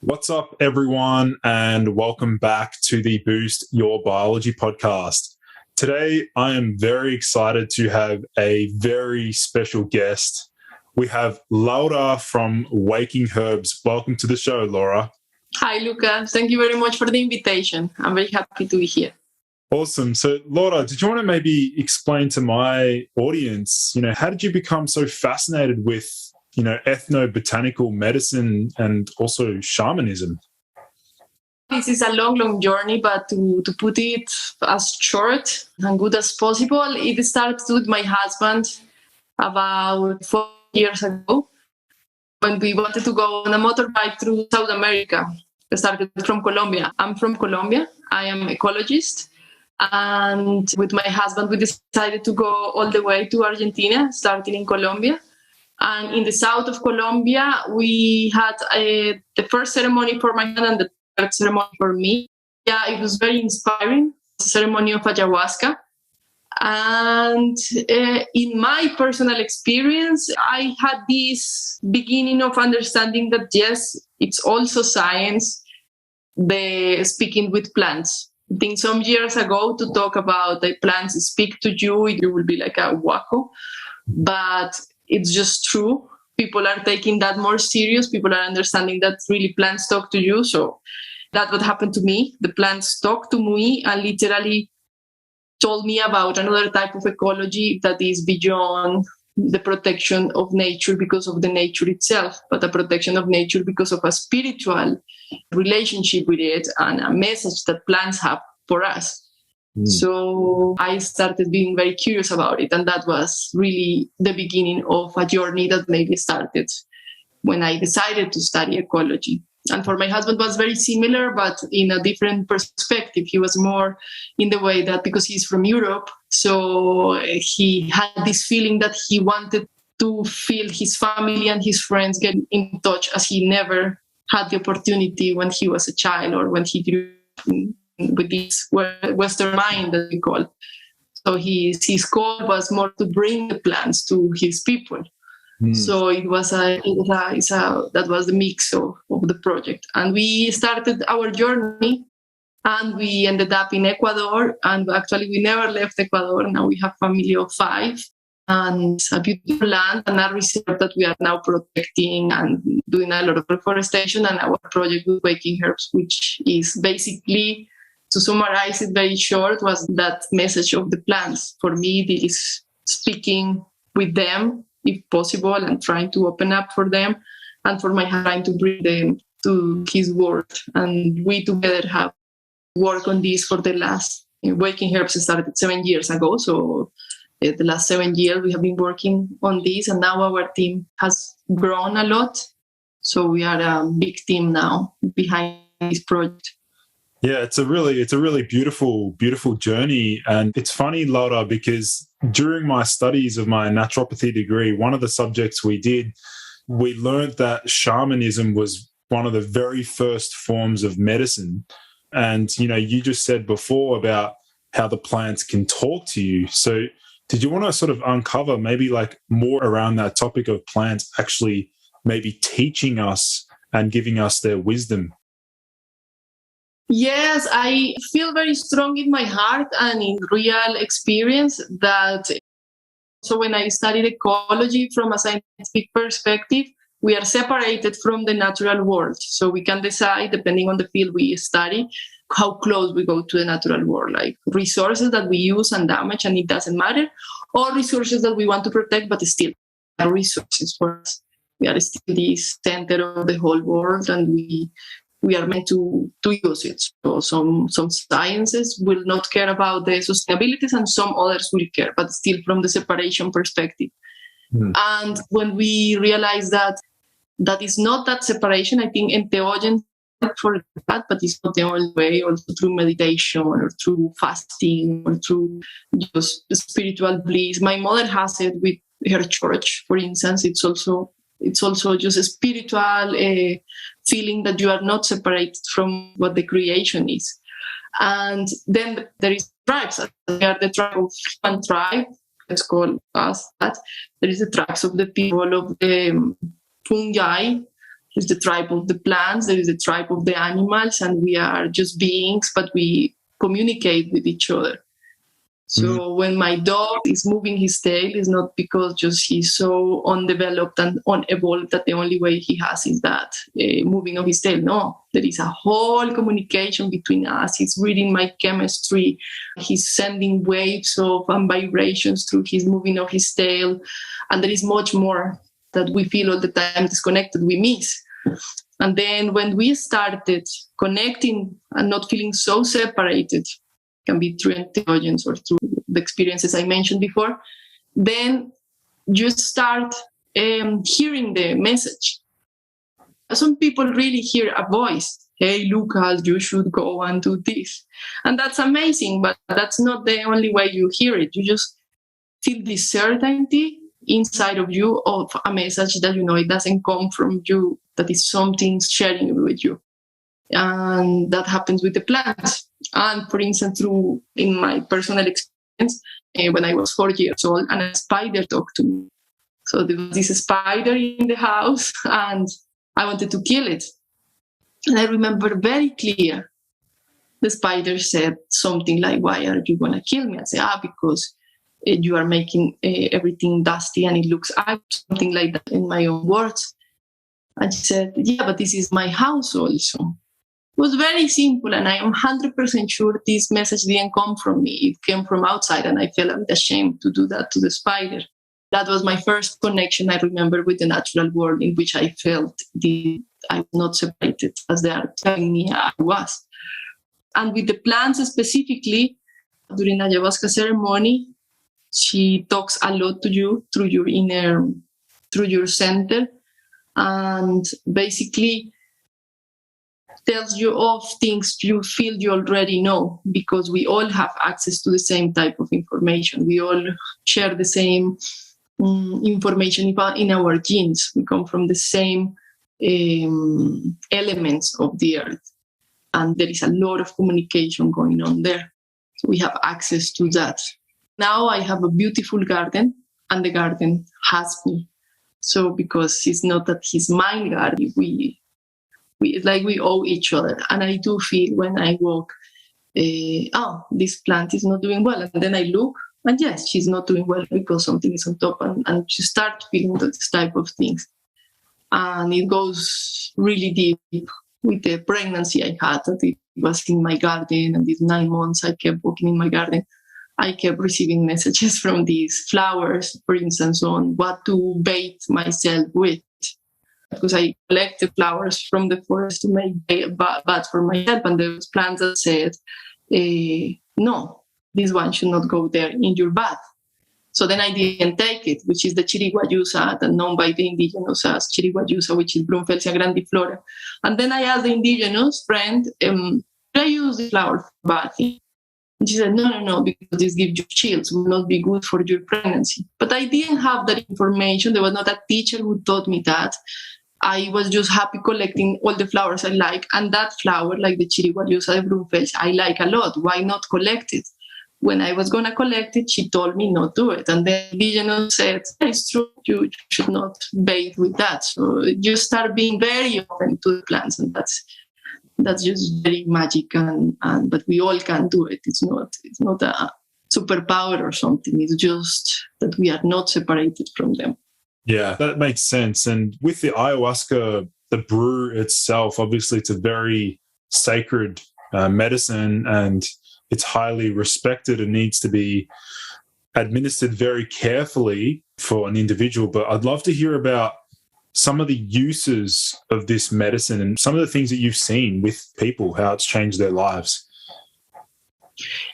What's up, everyone, and welcome back to the Boost Your Biology podcast. Today, I am very excited to have a very special guest. We have Laura from Waking Herbs. Welcome to the show, Laura. Hi, Luca. Thank you very much for the invitation. I'm very happy to be here. Awesome. So, Laura, did you want to maybe explain to my audience, how did you become so fascinated with ethnobotanical medicine and also shamanism? This is a long journey, but to put it as short and good as possible, it started with my husband about 4 years ago when we wanted to go on a motorbike through South America. I started from Colombia. I'm from Colombia. I am an ecologist. And with my husband, we decided to go all the way to Argentina, starting in Colombia. And in the south of Colombia, we had the first ceremony for my husband and the third ceremony for me. Yeah, it was very inspiring. It's a ceremony of Ayahuasca. And in my personal experience, I had this beginning of understanding that, yes, it's also science, the speaking with plants. I think some years ago to talk about the plants speak to you, it will be like a wacko. But it's just true. People are taking that more serious. People are understanding that really plants talk to you. So that's what happened to me. The plants talked to me and literally told me about another type of ecology that is beyond the protection of nature because of the nature itself, but the protection of nature because of a spiritual relationship with it and a message that plants have for us. So I started being very curious about it. And that was really the beginning of a journey that maybe started when I decided to study ecology. And for my husband, it was very similar, but in a different perspective. He was more in the way that because he's from Europe, so he had this feeling that he wanted to feel his family and his friends get in touch as he never had the opportunity when he was a child or when he grew with this Western mind that we call. So his goal was more to bring the plants to his people. So that was the mix of the project. And we started our journey and we ended up in Ecuador. And actually we never left Ecuador. Now we have a family of 5 and a beautiful land and a reserve that we are now protecting and doing a lot of reforestation and our project with Waking Herbs, which is basically, to summarize it very short, was that message of the plants. For me, it is speaking with them, if possible, and trying to open up for them, and for my trying to bring them to his word. And we together have worked on this for the last, Waking Herbs started 7 years ago, so the last 7 years we have been working on this, and now our team has grown a lot. So we are a big team now behind this project. Yeah, it's a really beautiful journey. And it's funny, Laura, because during my studies of my naturopathy degree, one of the subjects we learned that shamanism was one of the very first forms of medicine. And, you just said before about how the plants can talk to you. So did you want to sort of uncover maybe like more around that topic of plants actually maybe teaching us and giving us their wisdom? Yes, I feel very strong in my heart and in real experience that, so when I studied ecology from a scientific perspective, we are separated from the natural world. So we can decide, depending on the field we study, how close we go to the natural world, like resources that we use and damage and it doesn't matter, or resources that we want to protect, but still are resources for us. We are still the center of the whole world and we are meant to use it. So some sciences will not care about the sustainabilities and some others will care, but still from the separation perspective. And when we realize that is not that separation, I think entheogens for that, but it's not the only way, also through meditation or through fasting or through just spiritual bliss. My mother has it with her church, for instance. It's also just a spiritual feeling that you are not separated from what the creation is. And then there is tribes. We are the tribe of human tribe. Let's call us that. There is the tribes of the people of the fungi, There's the tribe of the plants, there is the tribe of the animals, and we are just beings, but we communicate with each other. So when my dog is moving his tail, it's not because just he's so undeveloped and unevolved that the only way he has is that moving of his tail. No, there is a whole communication between us. He's reading my chemistry. He's sending waves of vibrations through his moving of his tail. And there is much more that we feel all the time disconnected, we miss. And then when we started connecting and not feeling so separated, can be through intelligence or through the experiences I mentioned before, then you start hearing the message. Some people really hear a voice. Hey, Lucas, you should go and do this. And that's amazing, but that's not the only way you hear it. You just feel this certainty inside of you of a message that you know it doesn't come from you, that is something sharing it with you. And that happens with the plants. And for instance, in my personal experience, when I was 4 years old, and a spider talked to me. So there was this spider in the house, and I wanted to kill it. And I remember very clear, the spider said something like, "Why are you going to kill me?" I said, because you are making everything dusty and it looks ugly," something like that in my own words. And she said, "Yeah, but this is my house also." It was very simple, and I am 100% sure this message didn't come from me. It came from outside, and I felt ashamed to do that to the spider. That was my first connection, I remember, with the natural world, in which I felt I was not separated, as they are telling me I was. And with the plants specifically, during the Ayahuasca ceremony, she talks a lot to you through your center, and basically tells you of things you feel you already know, because we all have access to the same type of information. We all share the same information in our genes. We come from the same elements of the earth, and there is a lot of communication going on there. So we have access to that. Now I have a beautiful garden, and the garden has me. So because it's not that he's my garden, we owe each other. And I do feel when I walk, this plant is not doing well. And then I look, and yes, she's not doing well because something is on top. And you start feeling this type of things. And it goes really deep with the pregnancy I had, that it was in my garden. And these 9 months I kept walking in my garden. I kept receiving messages from these flowers, for instance, on what to bathe myself with. Because I collected flowers from the forest to make baths for myself, and there was plants that said, no, this one should not go there in your bath. So then I didn't take it, which is the chiriguayusa, that known by the indigenous as chiriguayusa, which is Brunfelsia grandiflora. And then I asked the indigenous friend, should I use the flower for bathing? And she said, no, because this gives you chills, will not be good for your pregnancy. But I didn't have that information. There was not a teacher who taught me that. I was just happy collecting all the flowers I like. And that flower, like the chiriguayusa de Brunfelsia, I like a lot. Why not collect it? When I was going to collect it, she told me not to do it. And the indigenous said, it's true, you should not bathe with that. So you start being very open to the plants, and that's just very magic. But we all can do it. It's not a superpower or something. It's just that we are not separated from them. Yeah, that makes sense. And with the ayahuasca, the brew itself, obviously it's a very sacred medicine, and it's highly respected and needs to be administered very carefully for an individual. But I'd love to hear about some of the uses of this medicine and some of the things that you've seen with people, how it's changed their lives.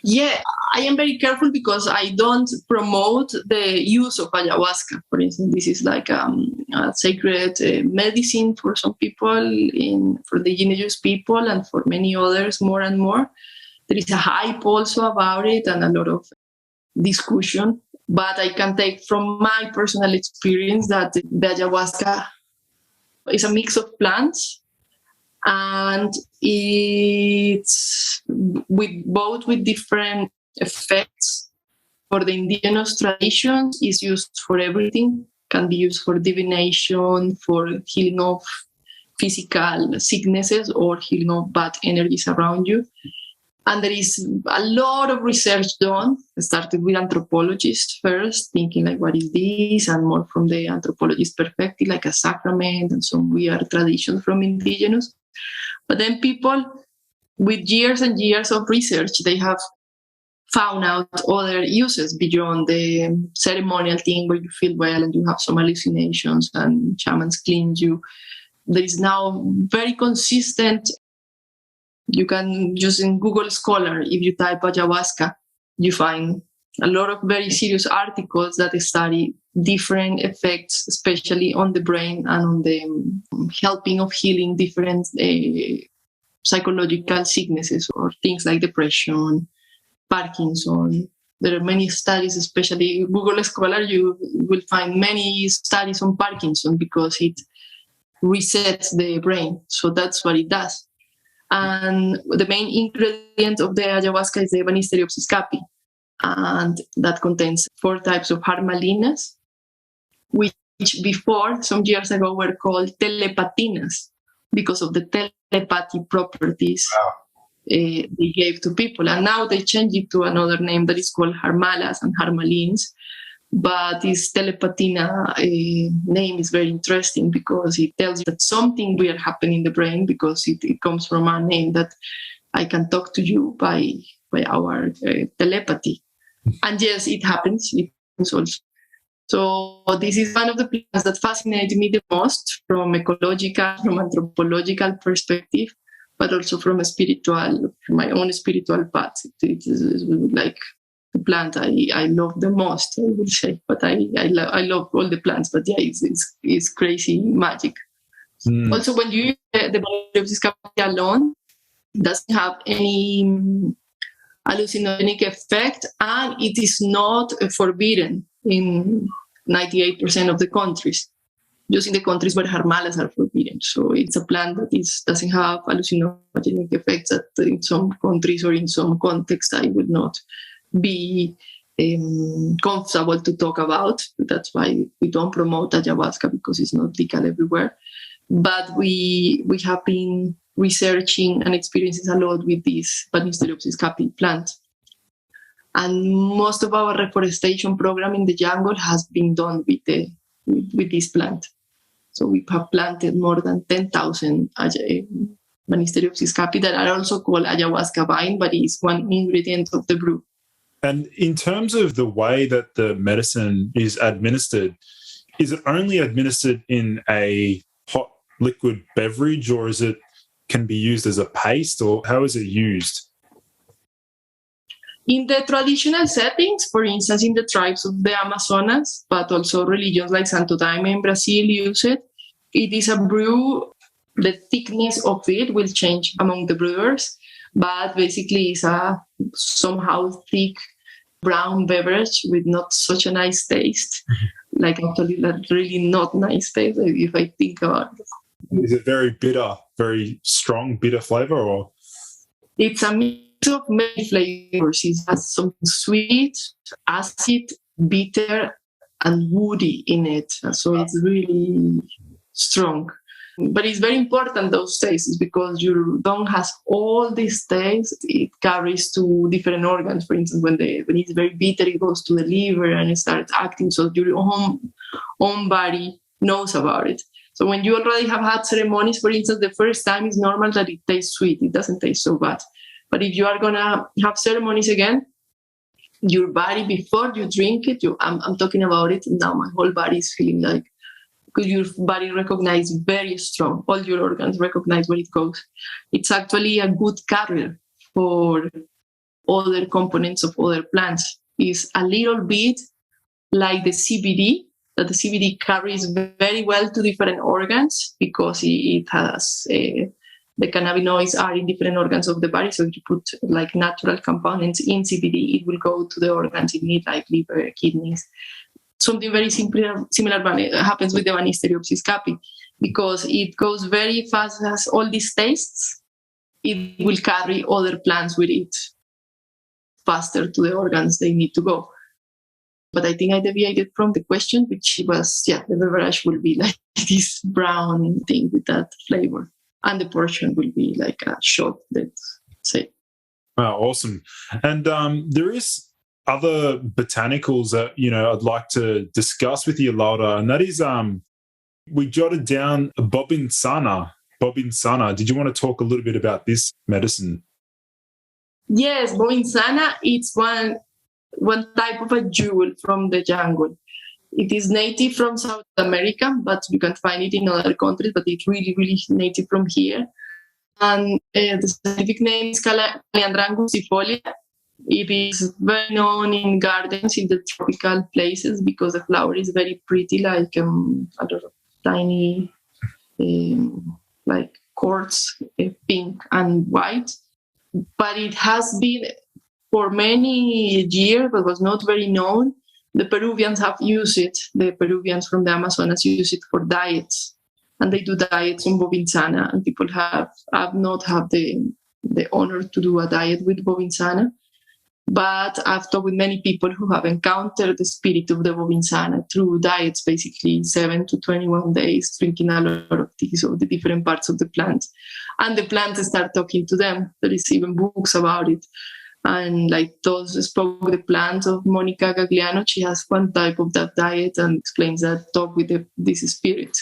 Yeah, I am very careful because I don't promote the use of ayahuasca. For instance, this is like a sacred medicine for some people, for the indigenous people, and for many others more and more. There is a hype also about it and a lot of discussion. But I can take from my personal experience that the ayahuasca is a mix of plants, and it's with different effects. For the indigenous traditions, it's used for everything. Can be used for divination, for healing of physical sicknesses or healing of bad energies around you. And there is a lot of research done. I started with anthropologists first, thinking like, what is this? And more from the anthropologist perspective, like a sacrament and some weird traditions from indigenous. But then people with years and years of research, they have found out other uses beyond the ceremonial thing where you feel well and you have some hallucinations and shamans cleanse you. There is now very consistent. You can use in Google Scholar, if you type ayahuasca, you find a lot of very serious articles that study different effects, especially on the brain and on the helping of healing different psychological sicknesses or things like depression, Parkinson. There are many studies, especially Google Scholar, you will find many studies on Parkinson because it resets the brain. So that's what it does. And the main ingredient of the ayahuasca is the Banisteriopsis caapi. And that contains 4 types of harmalinas, which before, some years ago, were called telepatinas because of the telepathy properties they gave to people. And now they changed it to another name that is called harmalas and harmalines. But this telepatina name is very interesting because it tells you that something weird happened in the brain because it comes from a name that I can talk to you by our telepathy. And yes, it happens. It happens also. So this is one of the plants that fascinated me the most from ecological, from anthropological perspective, but also from my own spiritual path. It is like the plant I love the most, I would say. But I love all the plants, but yeah, it's crazy magic. Also, when you use the Banisteriopsis caapi alone, it doesn't have any hallucinogenic effect, and it is not forbidden in 98% of the countries. Just in the countries where harmalas are forbidden. So it's a plant that doesn't have hallucinogenic effects that in some countries or in some contexts I would not be comfortable to talk about. That's why we don't promote ayahuasca, because it's not legal everywhere. But we have been researching and experiencing a lot with this Banisteriopsis caapi plant. And most of our reforestation program in the jungle has been done with this plant. So we have planted more than 10,000 Banisteriopsis caapi that are also called ayahuasca vine, but it's one ingredient of the brew. And in terms of the way that the medicine is administered, is it only administered in a hot liquid beverage, or can be used as a paste, or how is it used? In the traditional settings, for instance, in the tribes of the Amazonas, but also religions like Santo Daime in Brazil use it. It is a brew. The thickness of it will change among the brewers, but basically it's a somehow thick brown beverage with not such a nice taste. Like actually that really not nice taste if I think about it. Is it very bitter, very strong bitter flavor, or? It's a mix of many flavors. It has some sweet, acid, bitter, and woody in it. So it's really strong. But it's very important, those tastes, because your tongue has all these tastes. It carries to different organs. For instance, when it's very bitter, it goes to the liver and it starts acting. So your own body knows about it. So when you already have had ceremonies, for instance, the first time it's normal that it tastes sweet. It doesn't taste so bad. But if you are going to have ceremonies again, your body, before you drink it, I'm talking about it now, my whole body is feeling like, because your body recognizes very strong. All your organs recognize where it goes. It's actually a good carrier for other components of other plants. It's a little bit like the CBD, that the CBD carries very well to different organs because it has the cannabinoids are in different organs of the body. So if you put like natural components in CBD, it will go to the organs it needs, like liver, kidneys. Something very similar happens with the Banisteriopsis caapi, because it goes very fast, has all these tastes. It will carry other plants with it faster to the organs they need to go. But I think I deviated from the question, which was, the beverage will be like this brown thing with that flavor. And the portion will be like a shot, let's say. Wow, awesome. And there is other botanicals that, I'd like to discuss with you, Laura, and that is we jotted down Bobinsana. Bobinsana. Did you want to talk a little bit about this medicine? Yes, Bobinsana, it's one type of a jewel from the jungle. It is native from South America, but you can find it in other countries, but it's really, really native from here. And the scientific name is Calliandra angustifolia. It is very known in gardens in the tropical places because the flower is very pretty, like a lot of tiny, like quartz, pink and white. But it has been for many years, but was not very known. The Peruvians have used it. The Peruvians from the Amazonas use it for diets, and they do diets on Bobinsana. And people have not had the honor to do a diet with Bobinsana. But I've talked with many people who have encountered the spirit of the Bobinsana through diets, basically 7 to 21 days, drinking a lot of teas of the different parts of the plant. And the plants start talking to them. There is even books about it. And like those spoke the plant of Monica Gagliano. She has one type of that diet and explains that talk with this spirit.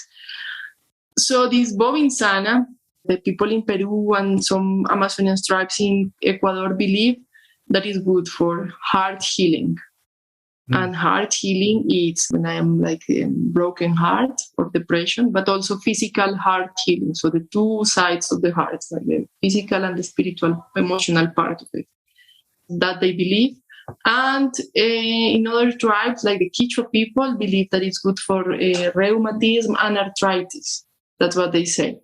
So this Bobinsana, the people in Peru and some Amazonian tribes in Ecuador believe that is good for heart healing. And heart healing is when I am like a broken heart or depression, but also physical heart healing. So the two sides of the heart, like the physical and the spiritual, emotional part of it, that they believe. And in other tribes, like the Quichua people, believe that it's good for rheumatism and arthritis. That's what they say.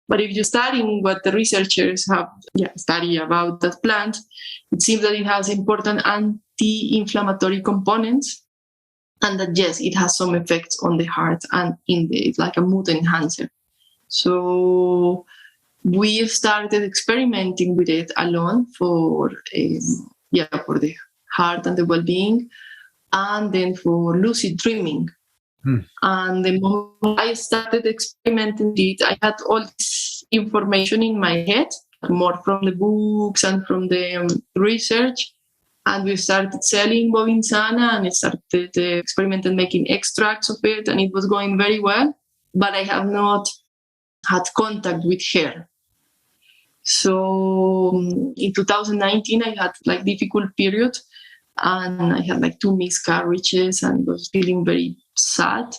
But if you study what the researchers have studied about that plant, it seems that it has important anti-inflammatory components, and that yes, it has some effects on the heart and it's like a mood enhancer. So we started experimenting with it alone for the heart and the well-being, and then for lucid dreaming. And the moment I started experimenting with it, I had all this information in my head, more from the books and from the research. And we started selling Bobinsana and I started experimenting making extracts of it, and it was going very well. But I have not had contact with her. So in 2019, I had like difficult period, and I had like 2 miscarriages and was feeling very sad.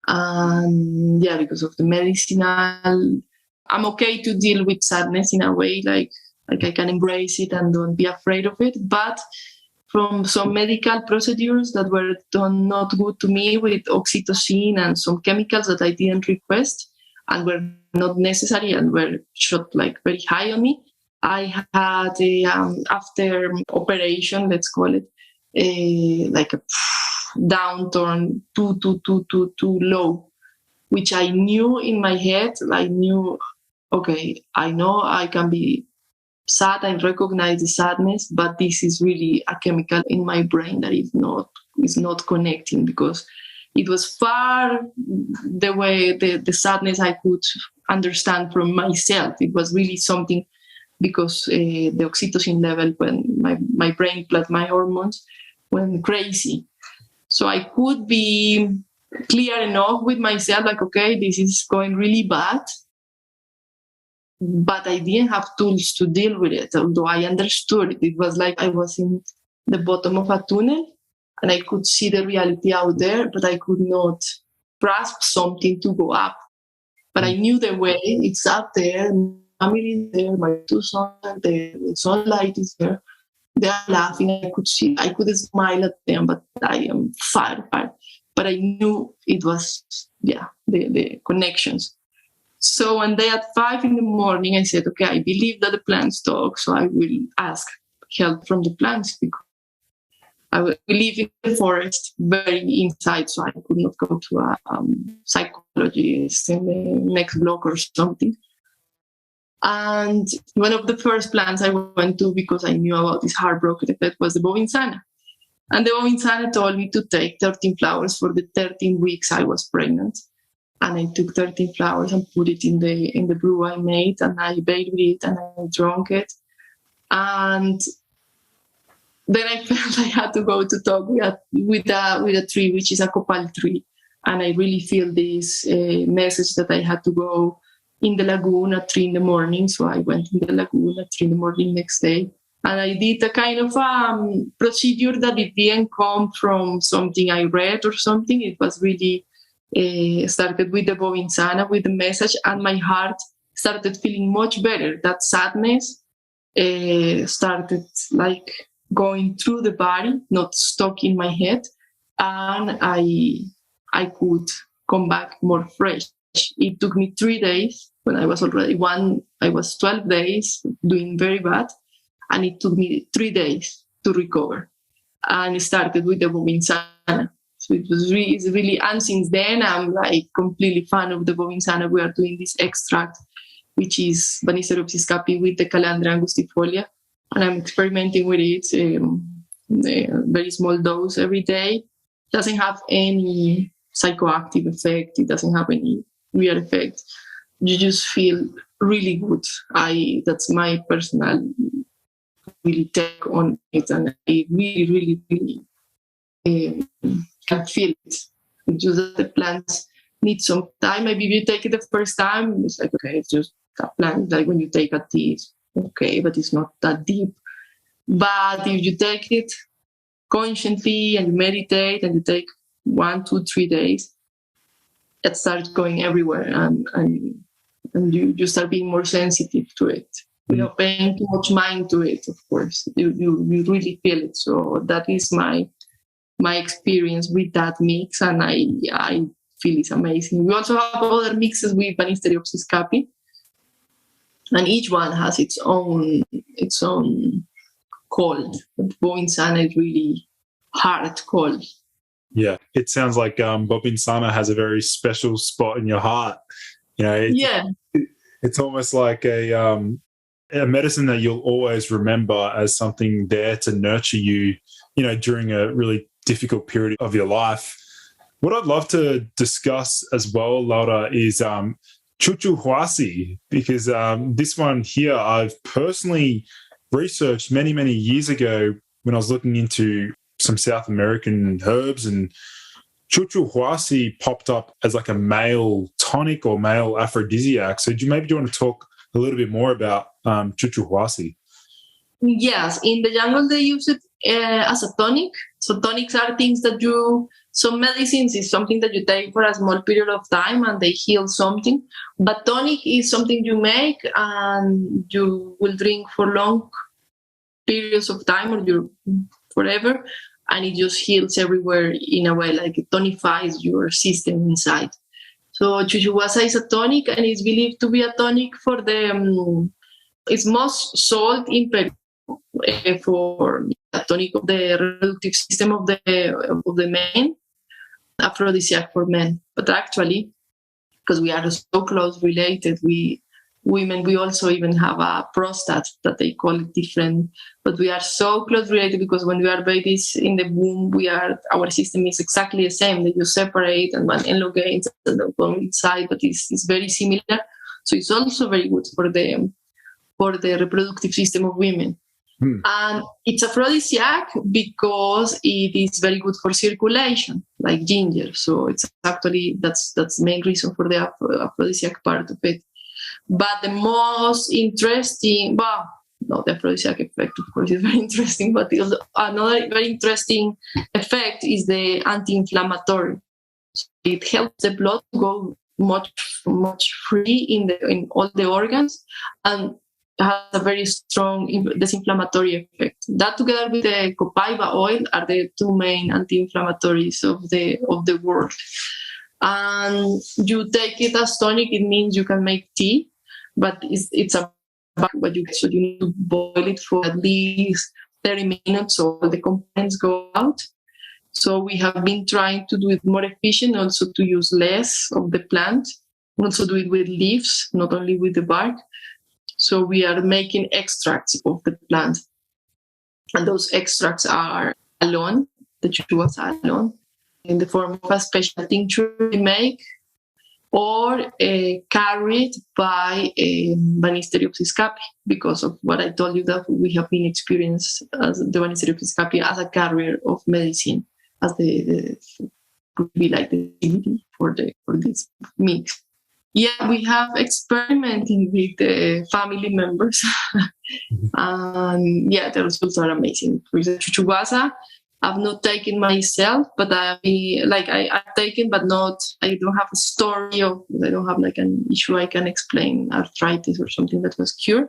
And because of the medicinal, I'm okay to deal with sadness in a way, like I can embrace it and don't be afraid of it. But from some medical procedures that were done not good to me with oxytocin and some chemicals that I didn't request and were not necessary and were shot like very high on me, I had after operation, let's call it, like a downturn too low, which I knew in my head. I knew, okay, I know I can be sad and recognize the sadness, but this is really a chemical in my brain that is not connecting, because it was far the way the sadness I could understand from myself. It was really something because the oxytocin level when my brain plus my hormones went crazy. So I could be clear enough with myself, like, okay, this is going really bad. But I didn't have tools to deal with it, although I understood it. It was like I was in the bottom of a tunnel and I could see the reality out there, but I could not grasp something to go up. But I knew the way. It's up there. My family is there. My 2 sons are there. The sunlight is there. They are laughing. I could see. I could smile at them, but I am far. But I knew it was, the connections. So one day at 5 a.m, I said, okay, I believe that the plants talk, so I will ask help from the plants, because I live in the forest, very inside, so I could not go to a psychologist in the next block or something. And one of the first plants I went to, because I knew about this heartbroken effect, was the Bobinsana. And the Bobinsana told me to take 13 flowers for the 13 weeks I was pregnant. And I took 13 flowers and put it in the brew I made, and I bathed with it and I drank it. And then I felt I had to go to talk with a tree, which is a copal tree. And I really feel this message that I had to go in the lagoon at 3 in the morning. So I went in the lagoon at 3 in the morning next day. And I did a kind of procedure that it didn't come from something I read or something. It was really started with the Bobinsana, with the message, and my heart started feeling much better. That sadness started like going through the body, not stuck in my head. And I could come back more fresh. It took me 3 days when I was already I was 12 days doing very bad. And it took me 3 days to recover. And it started with the Bobinsana. So it's really, and since then I'm like completely fan of the Bobinsana. We are doing this extract, which is Banisteriopsis capi with the Calandria angustifolia. And I'm experimenting with it, a very small dose every day. It doesn't have any psychoactive effect. It doesn't have any weird effect. You just feel really good. That's my personal really take on it, and I really can feel it. It's just that the plants need some time. Maybe if you take it the first time, it's like, okay, it's just a plant. Like when you take a tea, it's okay, but it's not that deep. But if you take it consciently and you meditate and you take 1, 2, 3 days, it starts going everywhere, and you start being more sensitive to it. Without paying too much mind to it, of course. You really feel it. So that is my experience with that mix, and I feel it's amazing. We also have other mixes with Banisteriopsis capi, and each one has its own cold. But Bobinsana is really hard cold. Yeah, it sounds like Bobinsana has a very special spot in your heart. You know, it's almost like a medicine that you'll always remember as something there to nurture you, you know, during a really difficult period of your life. What I'd love to discuss as well, Laura, is Chuchuhuasi, because this one here I've personally researched many, many years ago when I was looking into some South American herbs, and Chuchuhuasi popped up as like a male tonic or male aphrodisiac. So do you want to talk a little bit more about Chuchuhuasi? Yes, in the jungle they use it as a tonic. So tonics are things that some medicines is something that you take for a small period of time and they heal something. But tonic is something you make and you will drink for long periods of time or forever, and it just heals everywhere in a way, like it tonifies your system inside. So Chuchuhuasi is a tonic, and it's believed to be a tonic for it's most sold in Peru for a tonic of the reproductive system of the men, aphrodisiac for men. But actually, because we are so close related, women, we also even have a prostate that they call it different, but we are so close related because when we are babies in the womb, our system is exactly the same. They just separate and one elongates and then go inside, but it's very similar. So it's also very good for the reproductive system of women. And it's aphrodisiac because it is very good for circulation, like ginger. So it's actually that's the main reason for the aphrodisiac part of it. But the most interesting, the aphrodisiac effect, of course, is very interesting. But another very interesting effect is the anti-inflammatory. So it helps the blood go much free in all the organs, and has a very strong disinflammatory effect. That, together with the copaiba oil, are the two main anti-inflammatories of the world. And you take it as tonic, it means you can make tea, but it's what you get. So you need to boil it for at least 30 minutes so the components go out. So we have been trying to do it more efficient, also to use less of the plant, also do it with leaves, not only with the bark. So we are making extracts of the plant. And those extracts are alone. the chuchuasa alone in the form of a special tincture we make, or carried by Banisteriopsis capi, because of what I told you that we have been experienced as the Banisteriopsis capi as a carrier of medicine, as the could be like the divinity for this mix. Yeah, we have experimenting with the family members, and yeah, the results are amazing. With the chuchuasa, I've not taken myself, but I've taken, but not. I don't have a story of. I don't have like an issue I can explain, arthritis or something that was cured.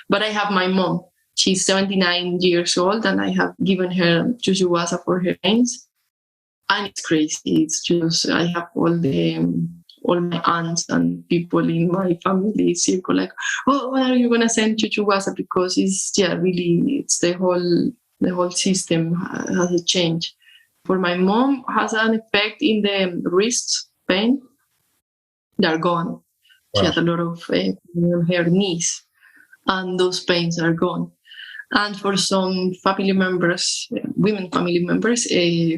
But I have my mom. She's 79 years old, and I have given her chuchuasa for her veins, and it's crazy. It's just I have all my aunts and people in my family circle like, oh, when are you gonna send chuchuasa? Because it's it's the whole system has a change. For my mom, has an effect in the wrist pain. They're gone. Wow. She had a lot of her knees, and those pains are gone. And for some family members, women family members,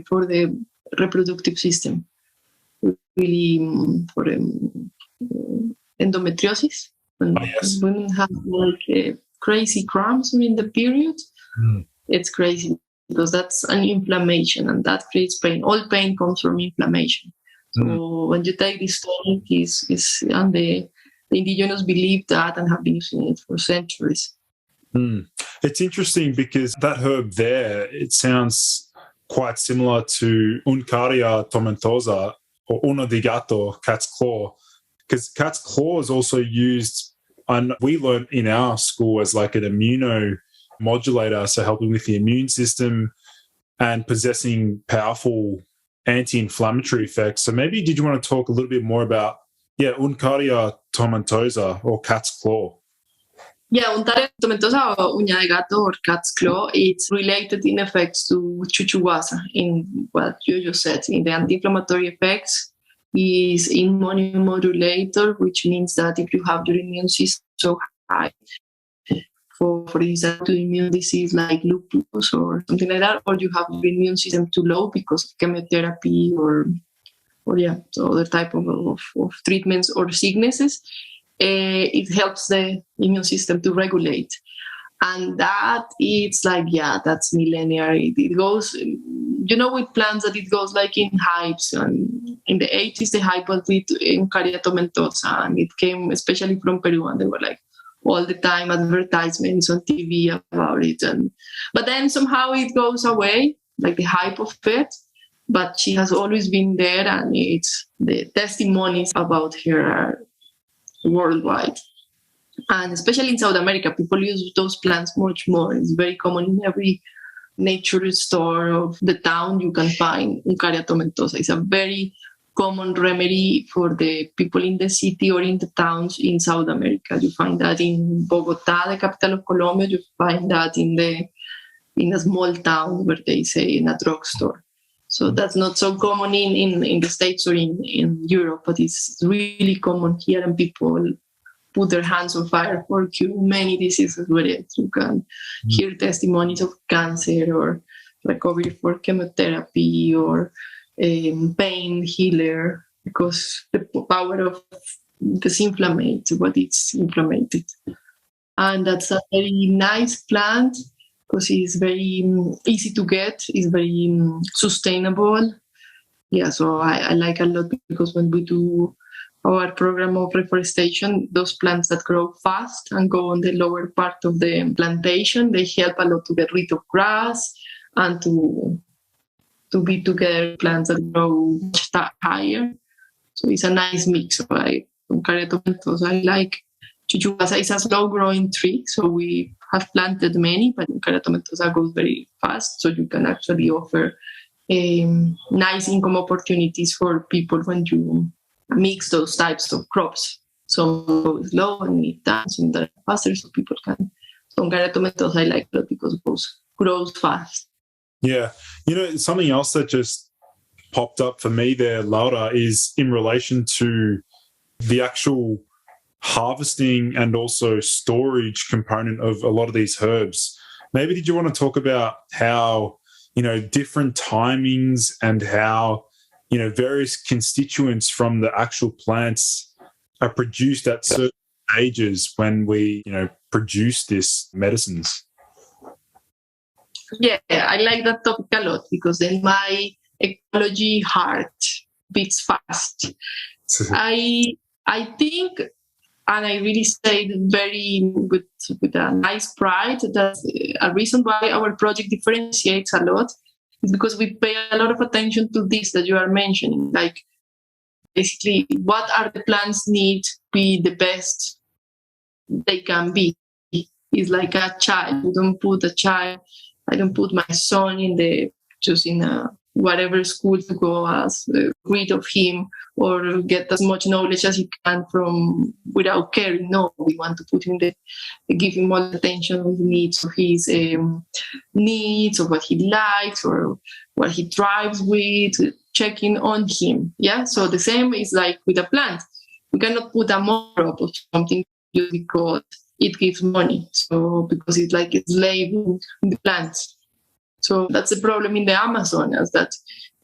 for the reproductive system, really for endometriosis. When women have like crazy cramps during the period, it's crazy because that's an inflammation and that creates pain. All pain comes from inflammation. So when you take this tonic, and the indigenous believe that and have been using it for centuries. It's interesting because that herb there, it sounds quite similar to Uncaria tomentosa or uno di gato, cat's claw, because cat's claw is also used, and we learned in our school as like an immunomodulator, so helping with the immune system and possessing powerful anti-inflammatory effects. So maybe did you want to talk a little bit more about, Uncaria tomentosa or cat's claw? Yeah, Untaria tomentosa or uña de gato or cat's claw, it's related in effects to chuchuasa in what you just said. In the anti-inflammatory effects is immunomodulator, which means that if you have your immune system so high, for instance, to immune disease like lupus or something like that, or you have your immune system too low because of chemotherapy or so other type of treatments or sicknesses, it helps the immune system to regulate. And that it's like, that's millennial. It goes, with plants that it goes like in hypes. And in the 80s, the hype was with Uncaria tomentosa, and it came especially from Peru, and they were like all the time advertisements on TV about it. But then somehow it goes away, like the hype of it. But she has always been there, and it's the testimonies about her are worldwide. And especially in South America, people use those plants much more. It's very common in every nature store of the town. You can find Uncaria tomentosa. It's a very common remedy for the people in the city or in the towns in South America. You find that in Bogota, the capital of Colombia. You find that in a small town where they say in a drugstore. So that's not so common in the States or in Europe, but it's really common here, and people put their hands on fire for cure many diseases with it. You can hear testimonies of cancer or recovery for chemotherapy or pain healer, because the power of disinflammate what it's inflamed. And that's a very nice plant because it's very easy to get, it's very sustainable. Yeah, so I like a lot because when we do our program of reforestation, those plants that grow fast and go on the lower part of the plantation, they help a lot to get rid of grass and to be together plants that grow much higher. So it's a nice mix. I like chuchuasa is a slow-growing tree, so we have planted many, but Uncaria tomentosa goes very fast, so you can actually offer nice income opportunities for people when you mix those types of crops. Some go slow and need time, some that are faster, so people can. So Uncaria tomentosa I like that because it grows fast. Yeah. Something else that just popped up for me there, Laura, is in relation to the actual harvesting and also storage component of a lot of these herbs. Maybe did you want to talk about how different timings and how, various constituents from the actual plants are produced at certain stages when we, produce these medicines. Yeah, I like that topic a lot because then my ecology heart beats fast. I think, and I really say it very with a nice pride, that a reason why our project differentiates a lot is because we pay a lot of attention to this that you are mentioning. Like, basically, what are the plants need to be the best they can be? It's like a child. You don't put a child. I don't put my son in whatever school to go as rid of him or get as much knowledge as he can from without caring. No, we want to put him there, give him all the attention he needs, of his needs, or what he likes, or what he thrives with, checking on him. Yeah. So the same is like with a plant. We cannot put a motor up of something because it gives money. So because it's like it's labeled in the plants. So that's the problem in the Amazon, is that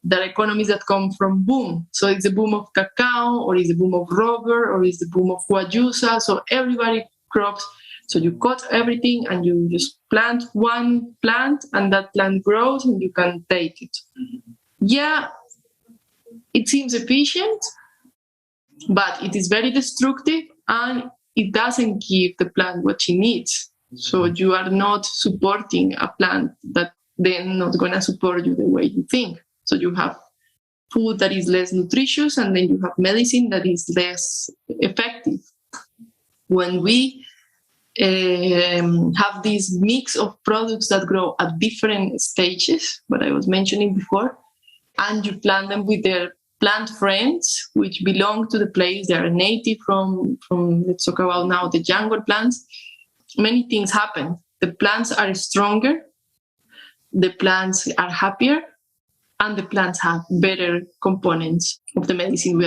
there are economies that come from boom. So it's the boom of cacao, or it's the boom of rubber, or it's the boom of guayusa. So everybody crops. So you cut everything and you just plant one plant, and that plant grows and you can take it. Yeah, it seems efficient, but it is very destructive, and it doesn't give the plant what she needs. So you are not supporting a plant that then not going to support you the way you think. So you have food that is less nutritious, and then you have medicine that is less effective. When we have this mix of products that grow at different stages, what I was mentioning before, and you plant them with their plant friends, which belong to the place, they are native from let's talk about now the jungle plants, many things happen. The plants are stronger, the plants are happier, and the plants have better components of the medicine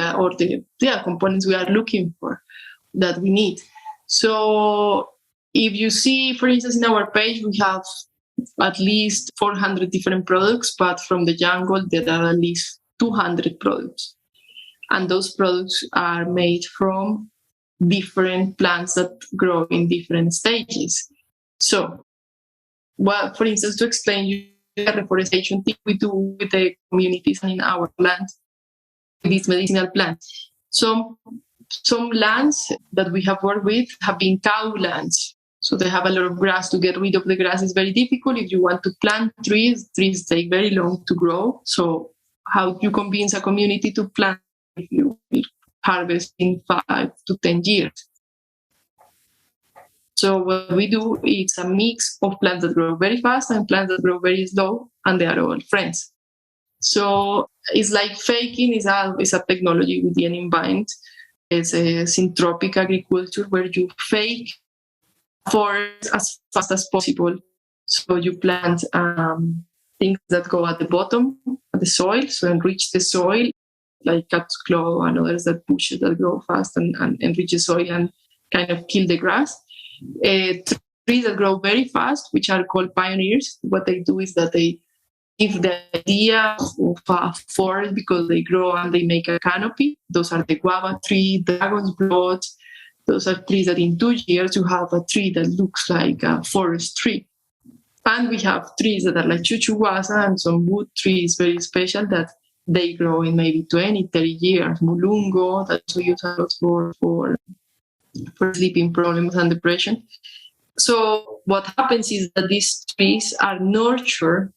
components we are looking for that we need. So if you see, for instance, in our page, we have at least 400 different products, but from the jungle, there are at least 200 products. And those products are made from different plants that grow in different stages. So, well, for instance, to explain you the reforestation thing we do with the communities and in our land, these medicinal plants. Some lands that we have worked with have been cow lands. So they have a lot of grass. To get rid of the grass is very difficult. If you want to plant trees take very long to grow. So how do you convince a community to plant if you will harvest in 5 to 10 years? So what we do is a mix of plants that grow very fast and plants that grow very slow, and they are all friends. So it's like faking is a technology we didn't invent. It's a syntropic agriculture where you fake forests as fast as possible. So you plant things that go at the bottom of the soil, so enrich the soil, like cat's claw and others that bushes that grow fast and enrich the soil and kind of kill the grass. Trees that grow very fast, which are called pioneers, what they do is that they give the idea of a forest because they grow and they make a canopy. Those are the guava tree, dragon's blood. Those are trees that in 2 years you have a tree that looks like a forest tree. And we have trees that are like chuchuhuasa and some wood trees, very special, that they grow in maybe 20, 30 years. Mulungo, that's we use a lot for sleeping problems and depression. So what happens is that these trees are nurtured.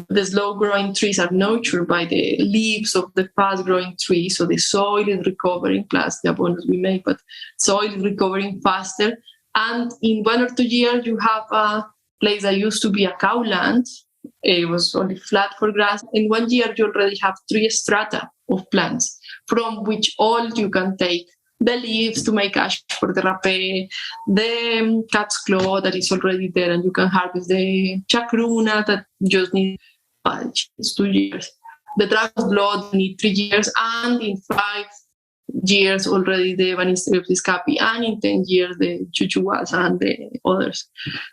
The slow-growing trees are nurtured by the leaves of the fast-growing trees. So the soil is recovering, plus the abundance we make, but soil is recovering faster. And in 1 or 2 years, you have a place that used to be a cow land. It was only flat for grass. In 1 year, you already have 3 strata of plants from which all you can take the leaves to make ash for the rapé, the cat's claw that is already there, and you can harvest the chacruna that just needs 2 years. The dragon's blood needs 3 years, and in 5 years already the Banisteriopsis capi, and in 10 years the chuchuhuas and the others.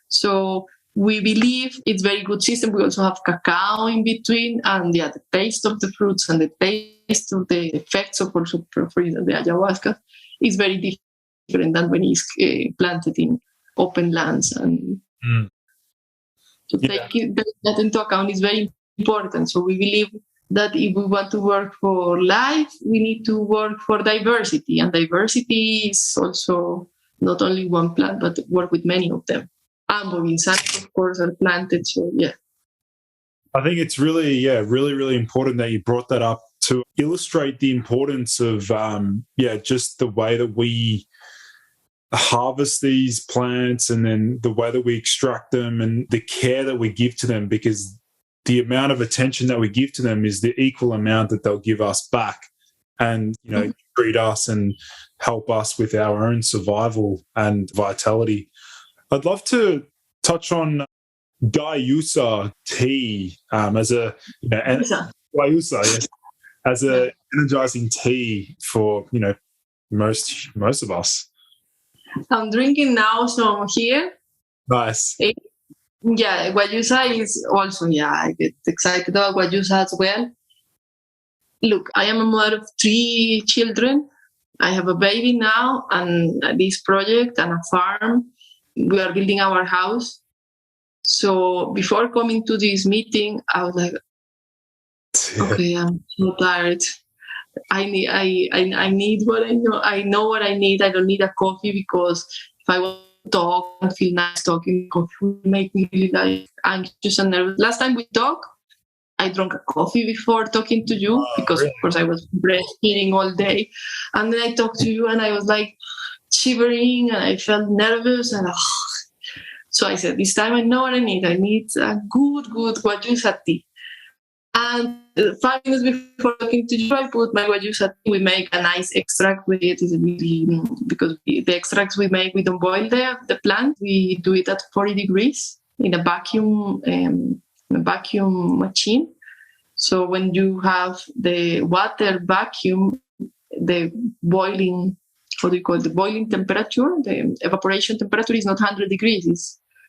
So we believe it's very good system. We also have cacao in between, and the taste of the fruits and the taste of the effects of also, for instance, the ayahuasca is very different than when it's planted in open lands. And take that into account is very important. So we believe that if we want to work for life, we need to work for diversity. And diversity is also not only one plant, but work with many of them. And bovinsans, of course, are planted. So, yeah. I think it's really, really important that you brought that up to illustrate the importance of, just the way that we harvest these plants and then the way that we extract them and the care that we give to them, because the amount of attention that we give to them is the equal amount that they'll give us back and, treat us and help us with our own survival and vitality. I'd love to touch on Guayusa tea as a Guayusa, yes, as a energizing tea for most of us. I'm drinking now some here. Nice. Yeah, Guayusa is also, I get excited about Guayusa as well. Look, I am a mother of 3 children. I have a baby now, and this project and a farm. We are building our house. So before coming to this meeting, I was like, okay, I'm so tired. I need what I know. I know what I need. I don't need a coffee, because if I want to talk and feel nice talking, coffee will make me really anxious and nervous. Last time we talked, I drank a coffee before talking to you, because of course I was breastfeeding all day. And then I talked to you and I was like shivering and I felt nervous. And so I said, this time I know what I need. I need a good Guayusa tea. And 5 minutes before talking to you, I put my Guayusa tea. We make a nice extract with it. It's really, because the extracts we make, we don't boil the plant. We do it at 40 degrees in a vacuum machine. So when you have the water vacuum, the boiling, the boiling temperature, the evaporation temperature is not 100 degrees. It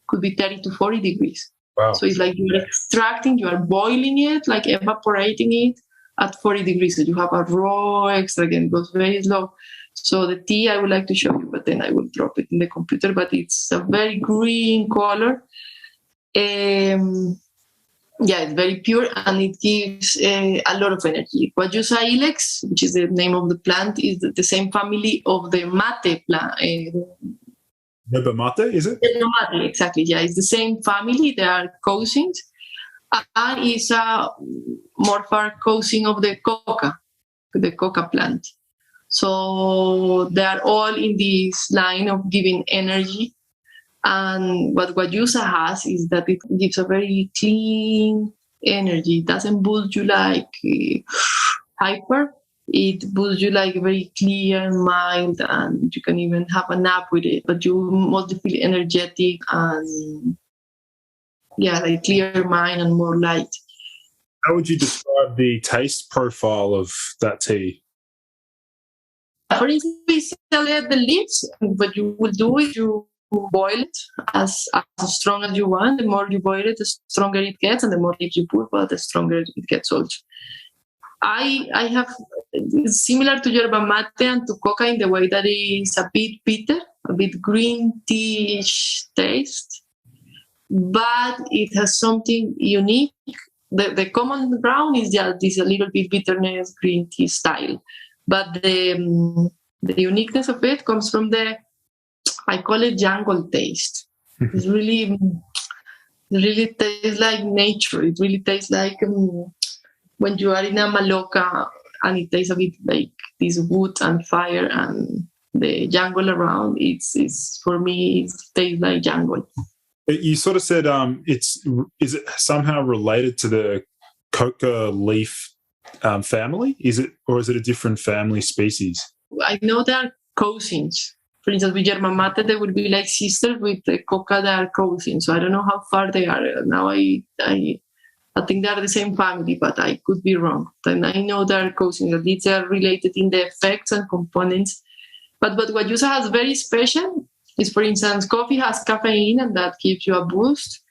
could be 30 to 40 degrees. Wow. So it's like you're extracting, you are boiling it, like evaporating it at 40 degrees. So you have a raw extract and it goes very slow. So the tea I would like to show you, but then I will drop it in the computer. But it's a very green color. It's very pure and it gives a lot of energy. Guayusa ilex, which is the name of the plant, is the same family of the mate plant. Yerba mate, is it? Yerba mate, exactly. Yeah, it's the same family. They are cousins. And it's a more far cousin of the coca plant. So they are all in this line of giving energy. And what Guayusa has is that it gives a very clean energy. It doesn't boost you like hyper. It boosts you like very clear and mild, and you can even have a nap with it. But you mostly feel energetic and like clear mind and more light. How would you describe the taste profile of that tea? For instance, we select the leaves. What you will do is you boil it as strong as you want. The more you boil it, the stronger it gets, and the more leaves you put, but the stronger it gets also. I have similar to yerba mate and to coca in the way that it's a bit bitter, a bit green tea-ish taste, but it has something unique. The common ground is just this a little bit bitterness, green tea style, but the uniqueness of it comes from I call it jungle taste. It's really tastes like nature. It really tastes like when you are in a maloca and it tastes a bit like this wood and fire and the jungle around. It's for me, it tastes like jungle. You sort of said is it somehow related to the coca leaf family? Is it a different family species? I know they are cousins. For instance, with yerba mate, they would be like sisters. With the coca, they are cousins. So I don't know how far they are. Now I think they are the same family, but I could be wrong. And I know they are cousins. At least they are related in the effects and components. But what Guayusa has very special is, for instance, coffee has caffeine and that gives you a boost.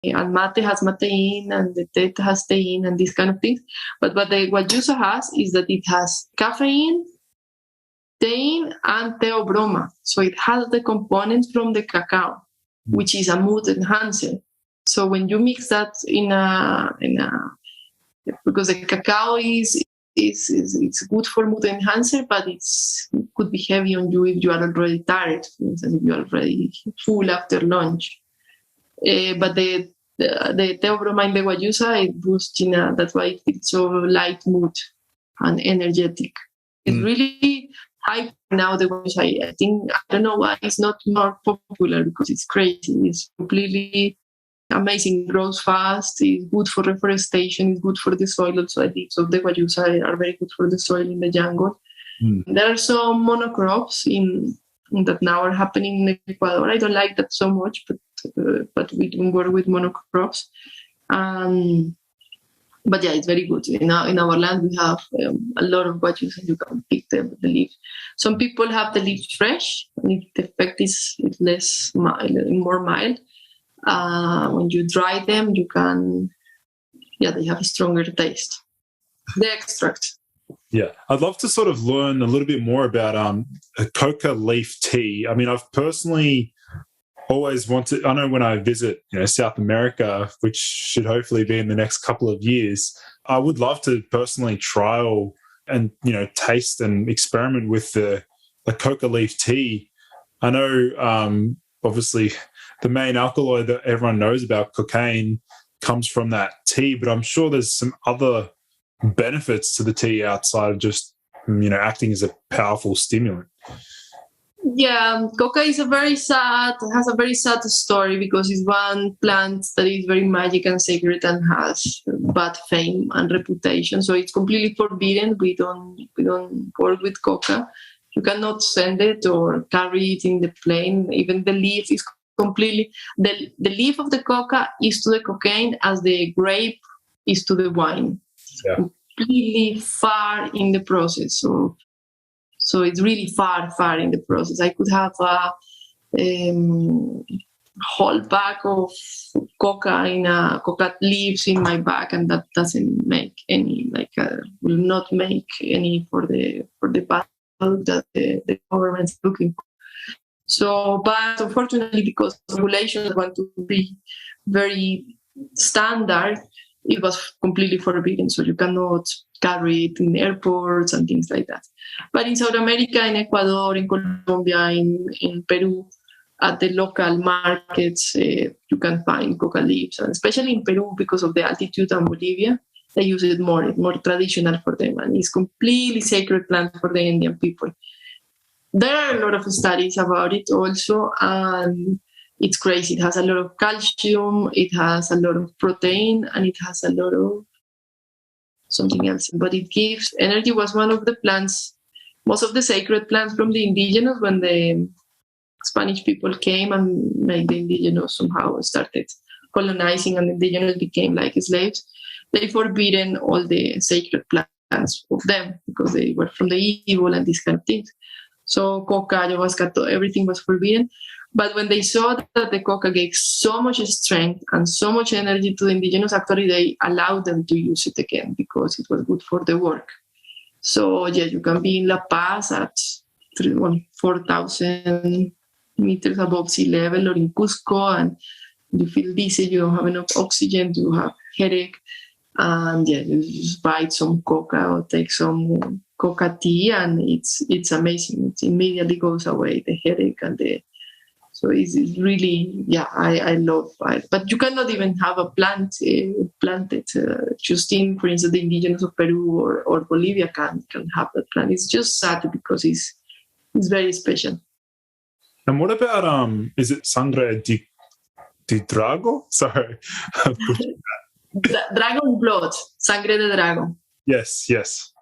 and mate has matein, and the tet has tein, and these kind of things. But what the guayusa has is that it has caffeine, tein, and theobroma. So it has the components from the cacao, which is a mood enhancer. So when you mix that because the cacao is it's good for mood enhancer, but it could be heavy on you if you are already tired, for instance, if you are already full after lunch. But the theobroma in the guayusa, it boosts that's why it's so light mood and energetic. It's really high now, the guayusa. I think, I don't know why it's not more popular, because it's crazy. It's completely amazing, grows fast, it's good for reforestation, it's good for the soil. Also, the leaves of the guayusa are very good for the soil in the jungle. There are some monocrops in that now are happening in Ecuador. I don't like that so much, but we do work with monocrops. But yeah, it's very good. In our land, we have a lot of guayusa, and you can pick the leaves. Some people have the leaves fresh, and the effect is less mild, more mild. When you dry them, they have a stronger taste. The extract. Yeah, I'd love to sort of learn a little bit more about a coca leaf tea. I mean, I've personally always wanted, I know when I visit South America, which should hopefully be in the next couple of years, I would love to personally trial and taste and experiment with the coca leaf tea. I know obviously the main alkaloid that everyone knows about, cocaine, comes from that tea, but I'm sure there's some other benefits to the tea outside of just acting as a powerful stimulant. Yeah, coca has a very sad story, because it's one plant that is very magic and sacred and has bad fame and reputation. So it's completely forbidden. We don't work with coca. You cannot send it or carry it in the plane. Even the leaf is completely, the leaf of the coca is to the cocaine as the grape is to the wine. Yeah. Completely far in the process. So it's really far in the process. I could have a whole bag of coca leaves in my bag, and that doesn't make any, will not make any for the bag that the government's looking for. So, but unfortunately, because regulations want to be very standard, it was completely forbidden. So you cannot carry it in airports and things like that. But in South America, in Ecuador, in Colombia, in Peru, at the local markets, you can find coca leaves, and especially in Peru, because of the altitude, and Bolivia, they use it more. It's more traditional for them, and it's completely sacred plant for the Indian people. There are a lot of studies about it also, and it's crazy. It has a lot of calcium, it has a lot of protein, and it has a lot of something else. But it gives energy. Was one of the plants, most of the sacred plants from the indigenous, when the Spanish people came and made the indigenous somehow started colonizing, and the indigenous became like slaves. They forbidden all the sacred plants of them, because they were from the evil and these kind of things. So coca, ayahuasca, everything was forbidden. But when they saw that the coca gave so much strength and so much energy to the indigenous, actually they allowed them to use it again, because it was good for the work. So yeah, you can be in La Paz at 4,000 meters above sea level, or in Cusco, and you feel dizzy, you don't have enough oxygen, you have headache, and yeah, you just bite some coca or take some coca tea, and it's amazing. It immediately goes away, the headache and so it's really, yeah, I love it. But you cannot even have a plant planted just in, for instance, the indigenous of Peru or Bolivia can have that plant. It's just sad, because it's very special. And what about is it sangre de drago? Sorry. Dragon blood, sangre de dragon. Yes.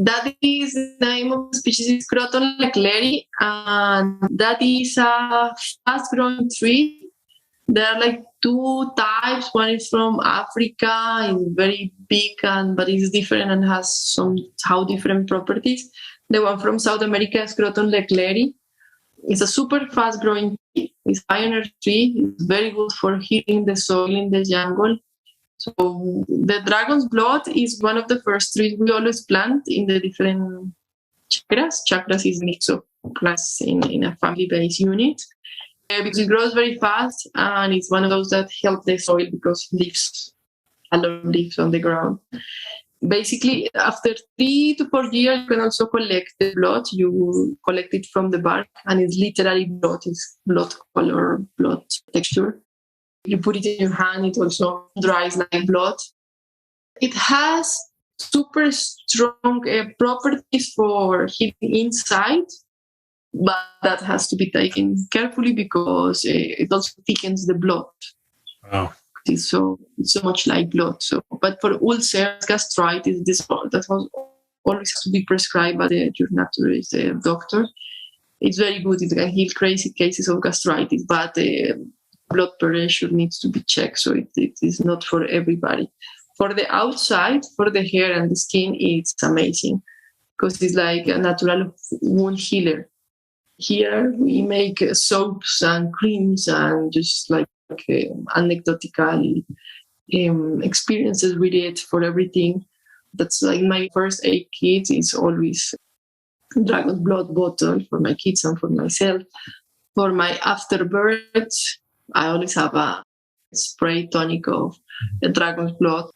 That is the name of the species, Croton lecleri, and that is a fast-growing tree. There are like two types. One is from Africa, and very big, but it's different and has somehow different properties. The one from South America is Croton lecleri, It's a super fast growing tree. It's pioneer tree. It's very good for healing the soil in the jungle. So the dragon's blood is one of the first trees we always plant in the different chakras. Chakras is a mix of plants in a family-based unit. Because it grows very fast, and it's one of those that help the soil because it leaves a lot of leaves on the ground. Basically, after 3 to 4 years, you can also collect the blood. You collect it from the bark, and it's literally blood. It's blood color, blood texture. You put it in your hand, it also dries like blood. It has super strong properties for healing inside, but that has to be taken carefully because it also thickens the blood. Wow. It's so much like blood. So, but for ulcers, gastritis, that always has to be prescribed by your naturalist doctor. It's very good. It can heal crazy cases of gastritis, but blood pressure needs to be checked. So it is not for everybody. For the outside, for the hair and the skin, it's amazing because it's like a natural wound healer. Here we make soaps and creams and just like anecdotal experiences with it for everything. That's like my first aid kit is always dragon's blood bottle for my kids and for myself. For my afterbirth, I always have a spray tonic of the dragon's blood.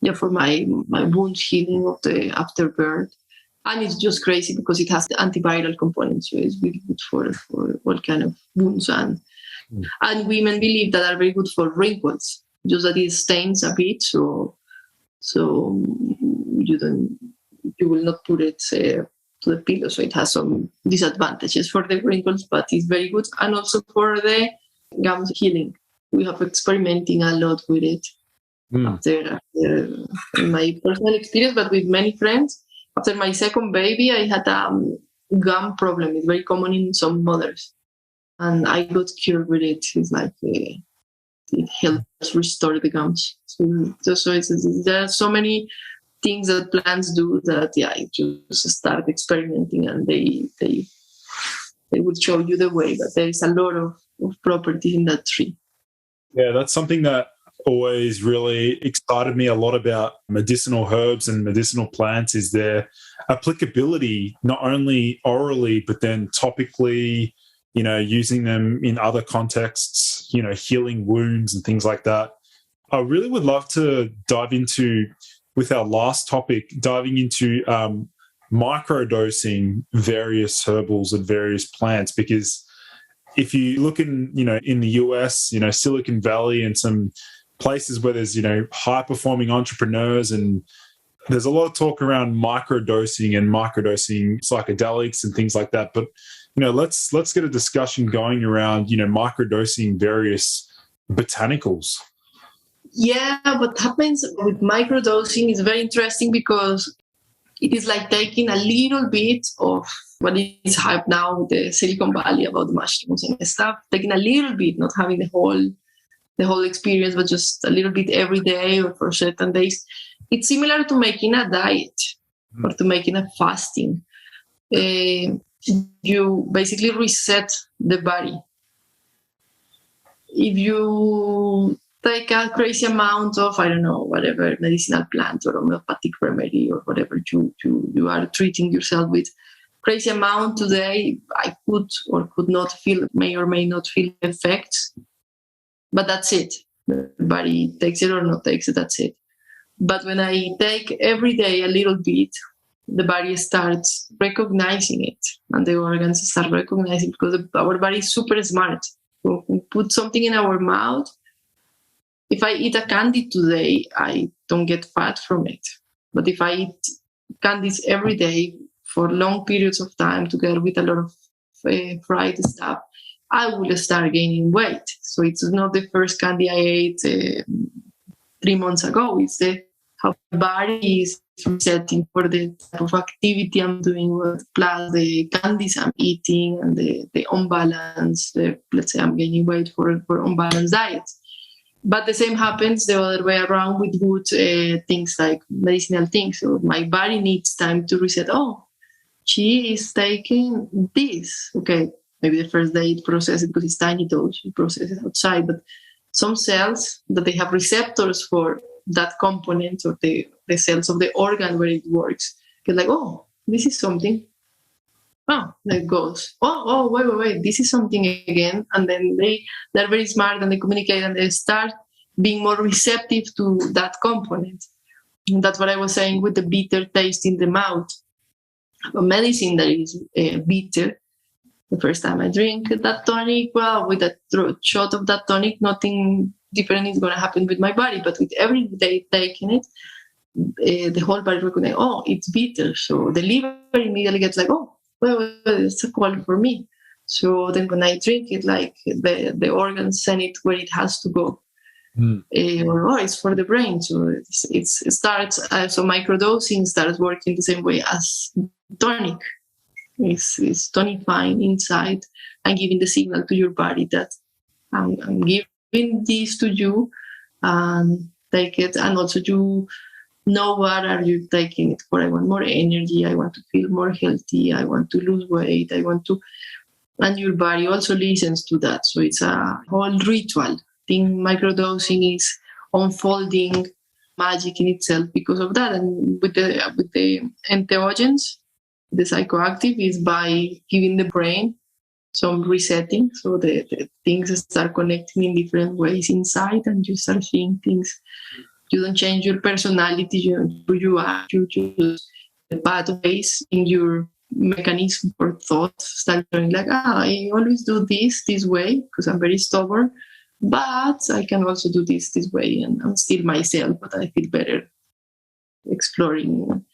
Yeah, for my wound healing of the afterbirth. And it's just crazy because it has the antiviral component, so it's really good for all kind of wounds. And women believe that are very good for wrinkles, just that it stains a bit, so you will not put it to the pillow. So it has some disadvantages for the wrinkles, but it's very good. And also for the gums healing, we have experimenting a lot with it. After my personal experience, but with many friends. After my second baby, I had a gum problem. It's very common in some mothers. And I got cured with it. It's like it helps restore the gums. So there are so many things that plants do that, you just start experimenting and they will show you the way. But there is a lot of property in that tree. Yeah, that's something that always really excited me a lot about medicinal herbs and medicinal plants is their applicability, not only orally, but then topically, using them in other contexts, healing wounds and things like that. I really would love to dive into, with our last topic, diving into microdosing various herbals and various plants, because if you look in the US, Silicon Valley and some places where there's, high performing entrepreneurs, and there's a lot of talk around microdosing psychedelics and things like that. But, let's get a discussion going around, microdosing various botanicals. Yeah, what happens with microdosing is very interesting because it is like taking a little bit of what is hype now with the Silicon Valley about the mushrooms and stuff, taking a little bit, not having the whole experience, but just a little bit every day or for certain days. It's similar to making a diet or to making a fasting. You basically reset the body. If you take a crazy amount of, whatever medicinal plant or homeopathic remedy or whatever you are treating yourself with, crazy amount today, I could or could not feel, may or may not feel effects. But that's it. The body takes it or not takes it, that's it. But when I take every day a little bit, the body starts recognizing it. And the organs start recognizing, because our body is super smart. We put something in our mouth. If I eat a candy today, I don't get fat from it. But if I eat candies every day for long periods of time together with a lot of fried stuff, I will start gaining weight. So it's not the first candy I ate 3 months ago. It's how the body is resetting for the type of activity I'm doing, plus the candies I'm eating and the unbalance. Let's say I'm gaining weight for unbalanced diets. But the same happens the other way around with good things like medicinal things. So my body needs time to reset. Oh, she is taking this. Okay, Maybe the first day it processes because it's tiny dose, it processes outside. But some cells that they have receptors for that component or the cells of the organ where it works, get like, oh, this is something. Oh, that goes, wait, this is something again. And then they're very smart and they communicate and they start being more receptive to that component. And that's what I was saying with the bitter taste in the mouth. A medicine that is bitter, the first time I drink that tonic, well, with a shot of that tonic, nothing different is going to happen with my body. But with every day taking it, the whole body recognizes, oh, it's bitter. So the liver immediately gets like, oh, well, it's a call for me. So then when I drink it, like the organs send it where it has to go. Or it's for the brain. So it starts, so microdosing starts working the same way as tonic. It's tonifying inside and giving the signal to your body that I'm giving this to you, and take it. And also you know what are you taking it for. I want more energy. I want to feel more healthy. I want to lose weight. And your body also listens to that. So it's a whole ritual. I think microdosing is unfolding magic in itself because of that. And with the entheogens, the psychoactive is by giving the brain some resetting. So the things start connecting in different ways inside, and you start seeing things. You don't change your personality, who you are. You choose the pathways in your mechanism for thought. Start going like, I always do this way because I'm very stubborn, but I can also do this way, and I'm still myself, but I feel better exploring.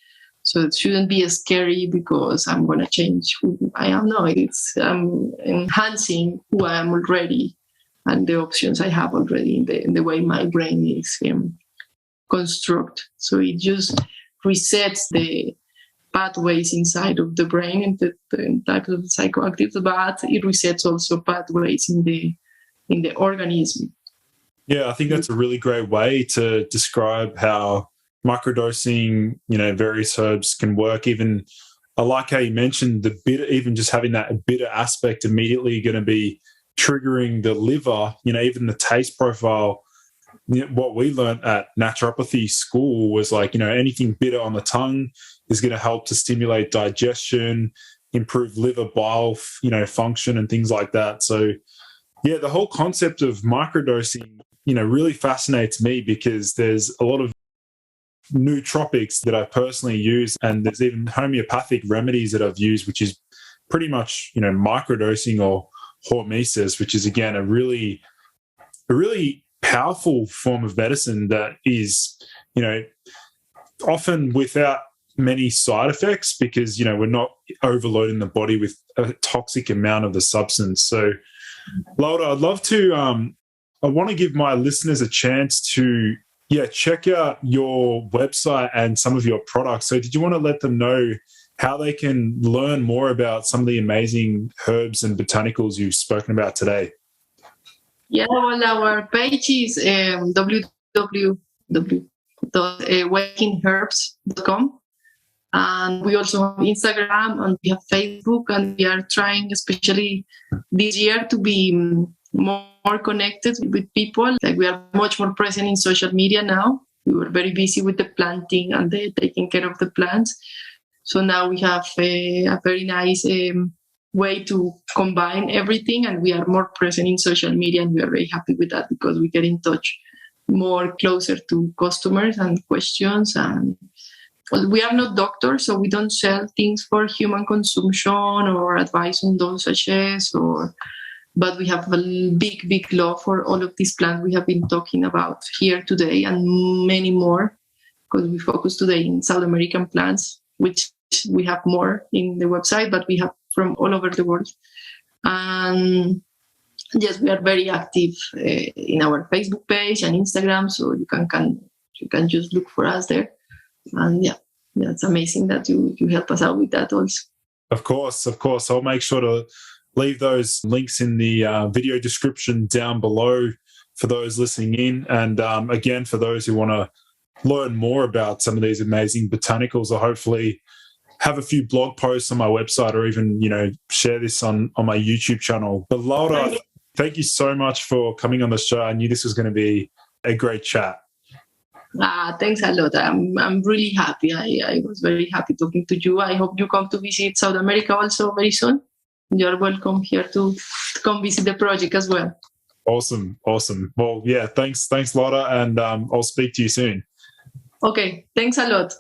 So it shouldn't be as scary because I'm going to change who I am. No, I'm enhancing who I am already and the options I have already in the way my brain is construct. So it just resets the pathways inside of the brain and the types of psychoactives, but it resets also pathways in the organism. Yeah, I think that's a really great way to describe how microdosing, various herbs can work. Even I like how you mentioned the bitter, even just having that bitter aspect immediately going to be triggering the liver, even the taste profile. What we learned at naturopathy school was like, anything bitter on the tongue is going to help to stimulate digestion, improve liver bile, function and things like that. So yeah, the whole concept of microdosing, really fascinates me because there's a lot of nootropics that I personally use, and there's even homeopathic remedies that I've used, which is pretty much, microdosing or hormesis, which is again a really powerful form of medicine that is, often without many side effects because, we're not overloading the body with a toxic amount of the substance. So, Laura, I'd love to, I want to give my listeners a chance to, check out your website and some of your products. So did you want to let them know how they can learn more about some of the amazing herbs and botanicals you've spoken about today? Yeah, well, our page is www.wakingherbs.com. And we also have Instagram and we have Facebook, and we are trying, especially this year, to be more connected with people. Like we are much more present in social media now. We were very busy with the planting and the taking care of the plants. So now we have a very nice way to combine everything, and we are more present in social media, and we are very happy with that because we get in touch more closer to customers and questions. And well, we are not doctors, so we don't sell things for human consumption or advice on dosages, but we have a big love for all of these plants we have been talking about here today and many more, because we focus today in South American plants, which we have more in the website, but we have from all over the world. And yes, we are very active in our Facebook page and Instagram, so you can just look for us there. And yeah, it's amazing that you help us out with that also. Of course. I'll make sure to leave those links in the video description down below for those listening in. And again, for those who want to learn more about some of these amazing botanicals, or hopefully have a few blog posts on my website, or even, share this on my YouTube channel. But Laura, thank you so much for coming on the show. I knew this was going to be a great chat. Thanks a lot. I'm really happy. I was very happy talking to you. I hope you come to visit South America also very soon. You're welcome here to come visit the project as well. Awesome. Well, yeah, thanks, Laura, and I'll speak to you soon. Okay, thanks a lot.